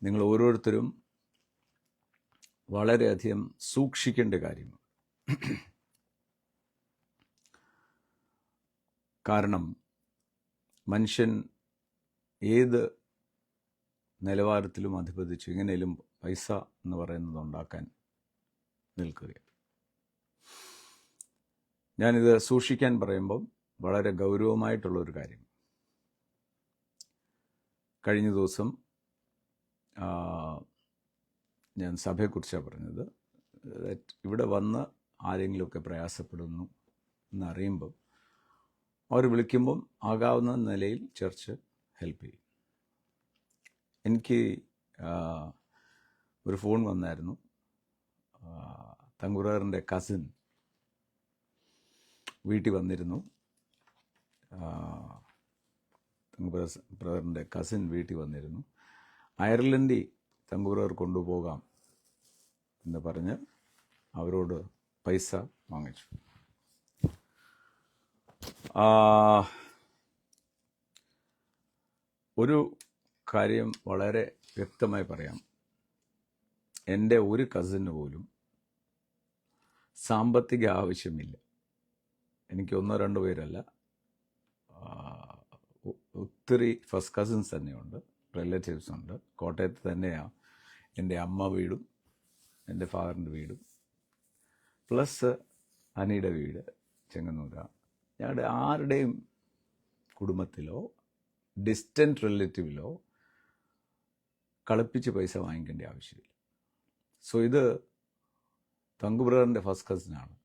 നിങ്ങൾ ഓരോരുത്തരും വളരെയധികം സൂക്ഷിക്കേണ്ട കാര്യമാണ്. കാരണം മനുഷ്യൻ ഏത് നിലവാരത്തിലും അധിപതിച്ച് എങ്ങനെയും പൈസ എന്ന് പറയുന്നത് ഉണ്ടാക്കാൻ നിൽക്കുകയാണ്. ഞാനിത് സൂക്ഷിക്കാൻ പറയുമ്പം വളരെ ഗൗരവമായിട്ടുള്ളൊരു കാര്യം. കഴിഞ്ഞ ദിവസം ഞാൻ സഭയെക്കുറിച്ചാണ് പറഞ്ഞത്. ഇവിടെ വന്ന് ആരെങ്കിലുമൊക്കെ പ്രയാസപ്പെടുന്നു എന്നറിയുമ്പം അവർ വിളിക്കുമ്പം ആകാവുന്ന നിലയിൽ ചർച്ച് ഹെൽപ്പ് ചെയ്യും. എനിക്ക് ഒരു ഫോൺ വന്നായിരുന്നു. തങ്കുറാറിൻ്റെ കസിൻ വീട്ടിൽ വന്നിരുന്നു. ബ്രദറിൻ്റെ കസിൻ വീട്ടിൽ വന്നിരുന്നു. അയർലൻഡിൽ തങ്കുറാർ കൊണ്ടുപോകാം എന്ന് പറഞ്ഞ് അവരോട് പൈസ വാങ്ങിച്ചു. ഒരു കാര്യം വളരെ വ്യക്തമായി പറയാം. എൻ്റെ ഒരു കസിന് പോലും സാമ്പത്തിക ആവശ്യമില്ല. എനിക്ക് 1-2 പേരല്ല, ഒത്തിരി ഫസ്റ്റ് കസിൻസ് തന്നെയുണ്ട്, റിലേറ്റീവ്സ് ഉണ്ട്. കോട്ടയത്ത് തന്നെയാണ് എൻ്റെ അമ്മ വീടും എൻ്റെ ഫാദറിൻ്റെ വീടും, പ്ലസ് അനിയുടെ വീട് ചെങ്ങന്നൂരാണ്. ഞങ്ങളുടെ ആരുടെയും കുടുംബത്തിലോ ഡിസ്റ്റൻറ്റ് റിലേറ്റീവിലോ കളിപ്പിച്ച് പൈസ വാങ്ങിക്കേണ്ട ആവശ്യമില്ല. സോ ഇത് തങ്കു ബ്രദറിൻ്റെ ഫസ്റ്റ് കസിനാണ്.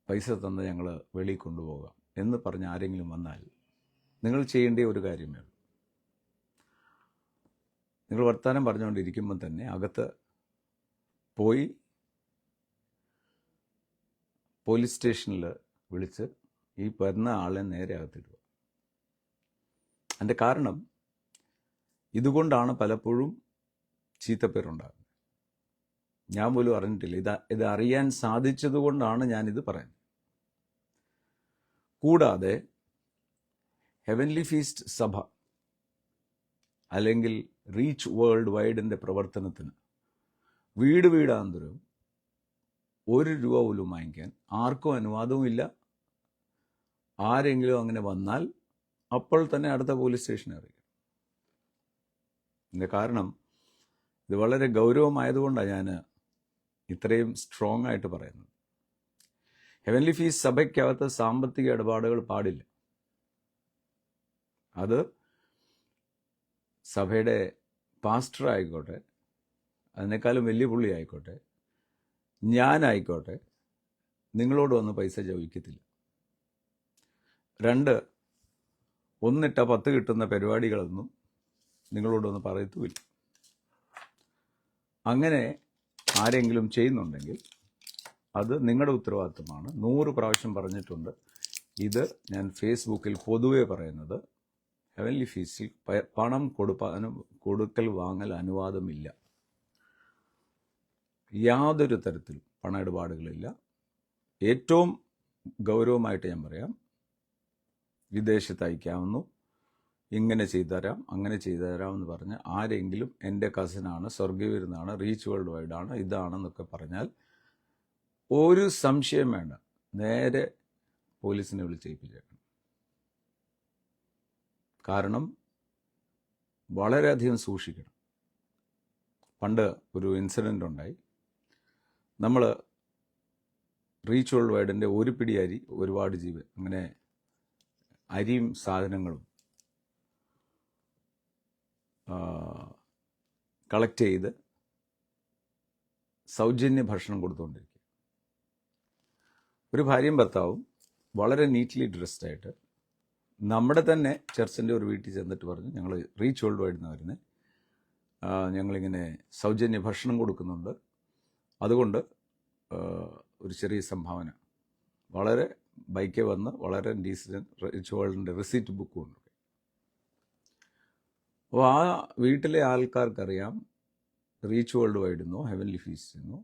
പൈസ തന്ന് ഞങ്ങൾ വെളിയിൽ കൊണ്ടുപോകാം എന്ന് പറഞ്ഞ് ആരെങ്കിലും വന്നാൽ നിങ്ങൾ ചെയ്യേണ്ട ഒരു കാര്യമേ ഉള്ളൂ. നിങ്ങൾ വർത്തമാനം പറഞ്ഞുകൊണ്ടിരിക്കുമ്പം തന്നെ അകത്ത് പോയി പോലീസ് സ്റ്റേഷനിൽ വിളിച്ച് ഈ വരുന്ന ആളെ നേരെ അകത്തിടുക. അതിൻ്റെ കാരണം ഇതുകൊണ്ടാണ് പലപ്പോഴും ചീത്തപ്പേരുണ്ടാകുന്നത്. ഞാൻ പോലും അറിഞ്ഞിട്ടില്ല. ഇത് അറിയാൻ സാധിച്ചതുകൊണ്ടാണ് ഞാനിത് പറയുന്നത്. കൂടാതെ ഹെവൻലി ഫീസ്റ്റ് സഭ അല്ലെങ്കിൽ റീച്ച് വേൾഡ് വൈഡിൻ്റെ പ്രവർത്തനത്തിന് വീട് വീടാന്തരം 1 രൂപ പോലും വാങ്ങിക്കാൻ ആർക്കും അനുവാദവുമില്ല. ആരെങ്കിലും അങ്ങനെ വന്നാൽ അപ്പോൾ തന്നെ അടുത്ത പോലീസ് സ്റ്റേഷനെ അറിയിക്കും. ഇതിൻ്റെ കാരണം ഇത് വളരെ ഗൗരവമായതുകൊണ്ടാണ് ഞാൻ ഇത്രയും സ്ട്രോങ് ആയിട്ട് പറയുന്നത്. ഹെവൻലി ഫീസ് സഭയ്ക്കകത്ത് സാമ്പത്തിക ഇടപാടുകൾ പാടില്ല. അത് സഭയുടെ പാസ്റ്റർ ആയിക്കോട്ടെ, അതിനേക്കാളും വലിയ പുള്ളി ആയിക്കോട്ടെ, ഞാനായിക്കോട്ടെ, നിങ്ങളോട് വന്ന് പൈസ ചോദിക്കത്തില്ല. 2, 1 ഇട്ട 10 കിട്ടുന്ന പരിപാടികളൊന്നും നിങ്ങളോടൊന്ന് പറയത്തുമില്ല. അങ്ങനെ ആരെങ്കിലും ചെയ്യുന്നുണ്ടെങ്കിൽ അത് നിങ്ങളുടെ ഉത്തരവാദിത്വമാണ്. 100 പ്രാവശ്യം പറഞ്ഞിട്ടുണ്ട്. ഇത് ഞാൻ ഫേസ്ബുക്കിൽ പൊതുവെ പറയുന്നത്, ഹെവൻലി ഫീസിൽ പണം കൊടുക്കൽ വാങ്ങൽ അനുവാദമില്ല. യാതൊരു തരത്തിലും പണ ഇടപാടുകളില്ല. ഏറ്റവും ഗൗരവമായിട്ട് ഞാൻ പറയാം, വിദേശത്ത് അയക്കാവുന്നു, ഇങ്ങനെ ചെയ്തു തരാം, അങ്ങനെ ചെയ്തു തരാം എന്ന് പറഞ്ഞ് ആരെങ്കിലും എൻ്റെ കസിനാണ്, സ്വർഗീയവിരുന്നാണ്, റീച്ച് വേൾഡ് വൈഡാണ്, ഇതാണെന്നൊക്കെ പറഞ്ഞാൽ ഒരു സംശയം വേണ്ട, നേരെ പോലീസിനെ വിളിച്ചേൽപ്പിച്ചേക്കണം. കാരണം വളരെയധികം സൂക്ഷിക്കണം. പണ്ട് ഒരു ഇൻസിഡൻ്റ് ഉണ്ടായി. നമ്മൾ റീച്ച് വേൾഡ് വൈഡിൻ്റെ ഒരു പിടി അരി, ഒരുപാട് ജീവൻ, അങ്ങനെ അരിയും സാധനങ്ങളും കളക്ട് ചെയ്ത് സൗജന്യ ഭക്ഷണം കൊടുത്തുകൊണ്ടിരിക്കുക. ഒരു ഭാര്യയും ഭർത്താവും വളരെ നീറ്റ്ലി ഡ്രസ്ഡായിട്ട് നമ്മുടെ തന്നെ ചർച്ചിൻ്റെ ഒരു വീട്ടിൽ ചെന്നിട്ട് പറഞ്ഞു, ഞങ്ങൾ റീച്ച് വേൾഡ് വൈഡ് നിന്ന് വരുന്നത്, ഞങ്ങളിങ്ങനെ സൗജന്യ ഭക്ഷണം കൊടുക്കുന്നുണ്ട്, അതുകൊണ്ട് ഒരു ചെറിയ സംഭാവന, വളരെ ബൈക്കിൽ വന്ന് വളരെ ഡീസൻറ്റ് റീച്ച് വേൾഡിൻ്റെ റിസീറ്റ് ബുക്കും ഉണ്ട്. അപ്പോൾ ആ വീട്ടിലെ ആൾക്കാർക്കറിയാം റീച്ച് വേൾഡ് വൈഡെന്നോ ഹെവൻലി ഫീസ്റ്റെന്നോ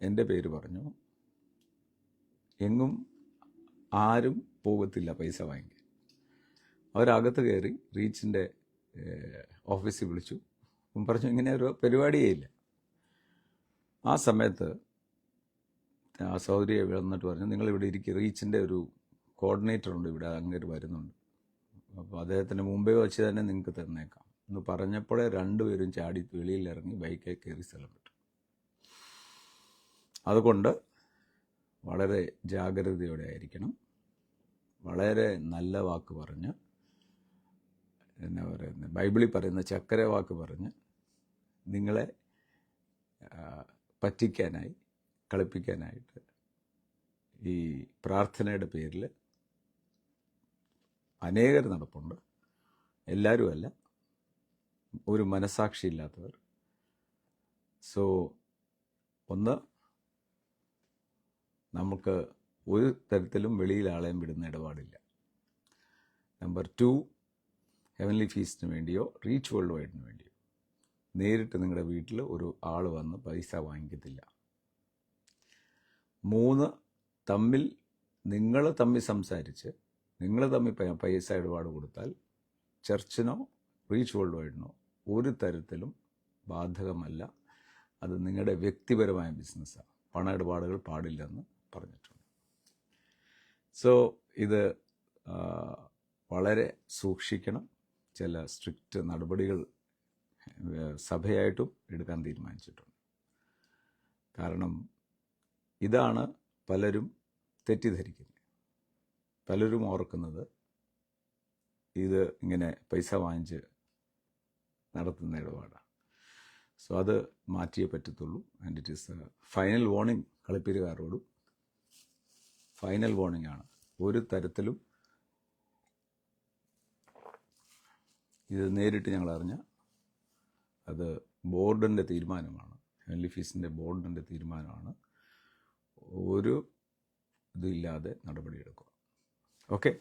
എൻ്റെ പേര് പറഞ്ഞു. എങ്ങും ആരും പോകത്തില്ല പൈസ വാങ്ങിക്കാൻ. അവരകത്ത് കയറി റീച്ചിൻ്റെ ഓഫീസിൽ വിളിച്ചു. പറഞ്ഞു ഇങ്ങനെ ഒരു പരിപാടിയേ ഇല്ല. ആ സമയത്ത് ആ സൗദരിയെ വന്നിട്ട് പറഞ്ഞു, നിങ്ങളിവിടെ ഇരിക്കുക, റീച്ചിൻ്റെ ഒരു കോർഡിനേറ്റർ ഉണ്ട് ഇവിടെ, അങ്ങേര് വരുന്നുണ്ട്, അപ്പോൾ അദ്ദേഹത്തിന് മുമ്പേ വെച്ച് തന്നെ നിങ്ങൾക്ക് തന്നേക്കാം എന്ന് പറഞ്ഞപ്പോഴേ രണ്ടുപേരും ചാടി വെളിയിലിറങ്ങി ബൈക്കിൽ കയറി സ്ഥലം വിട്ടു. അതുകൊണ്ട് വളരെ ജാഗ്രതയോടെ ആയിരിക്കണം. വളരെ നല്ല വാക്ക് പറഞ്ഞ്, എന്നാ പറയുന്നത്, ബൈബിളിൽ പറയുന്ന ചക്കര വാക്ക് പറഞ്ഞ് നിങ്ങളെ പറ്റിക്കാനായി, കളിപ്പിക്കാനായിട്ട് ഈ പ്രാർത്ഥനയുടെ പേരിൽ അനേകർ നടപ്പുണ്ട്. എല്ലാവരും അല്ല, ഒരു മനസാക്ഷിയില്ലാത്തവർ. സോ ഒന്ന്, നമുക്ക് ഒരു തരത്തിലും വെളിയിൽ ആളെയും വിടുന്ന ഇടപാടില്ല. നമ്പർ 2, ഹെവൻലി ഫീസ്റ്റിന് വേണ്ടിയോ റീച്ച് വേൾഡ് വൈഡിന് വേണ്ടിയോ നേരിട്ട് നിങ്ങളുടെ വീട്ടിൽ ഒരു ആൾ വന്ന് പൈസ വാങ്ങിക്കത്തില്ല. 3, നിങ്ങൾ തമ്മിൽ സംസാരിച്ച് നിങ്ങൾ തമ്മിൽ പൈസ ഇടപാട് കൊടുത്താൽ ചർച്ചിനോ റീച്ച് വേൾഡ് വൈഡിനോ ഒരു തരത്തിലും ബാധകമല്ല. അത് നിങ്ങളുടെ വ്യക്തിപരമായ ബിസിനസ്സാണ്. പണ ഇടപാടുകൾ പാടില്ലെന്ന് പറഞ്ഞിട്ടുണ്ട്. സോ ഇത് വളരെ സൂക്ഷിക്കണം. ചില സ്ട്രിക്റ്റ് നടപടികൾ സഭയായിട്ടും എടുക്കാൻ തീരുമാനിച്ചിട്ടുണ്ട്. കാരണം ഇതാണ് പലരും തെറ്റിദ്ധരിക്കുന്നത്. പലരും ഓർക്കുന്നത് ഇത് ഇങ്ങനെ പൈസ വാങ്ങിച്ച് നടത്തുന്ന ഇടപാടാണ്. സോ അത് മാറ്റിയേ പറ്റത്തുള്ളൂ. And it is final warning. കളിപ്പീരുകാരോടും ഫൈനൽ വാർണിംഗ് ആണ്. ഒരു തരത്തിലും ഇത് നേരിട്ട് ഞങ്ങൾ അറിഞ്ഞ അത് ബോർഡിൻ്റെ തീരുമാനമാണ്, ഹെവൻലി ഫീസിൻ്റെ ബോർഡിൻ്റെ തീരുമാനമാണ്. ഒരു ഇതില്ലാതെ നടപടിയെടുക്കുക. ഓക്കെ.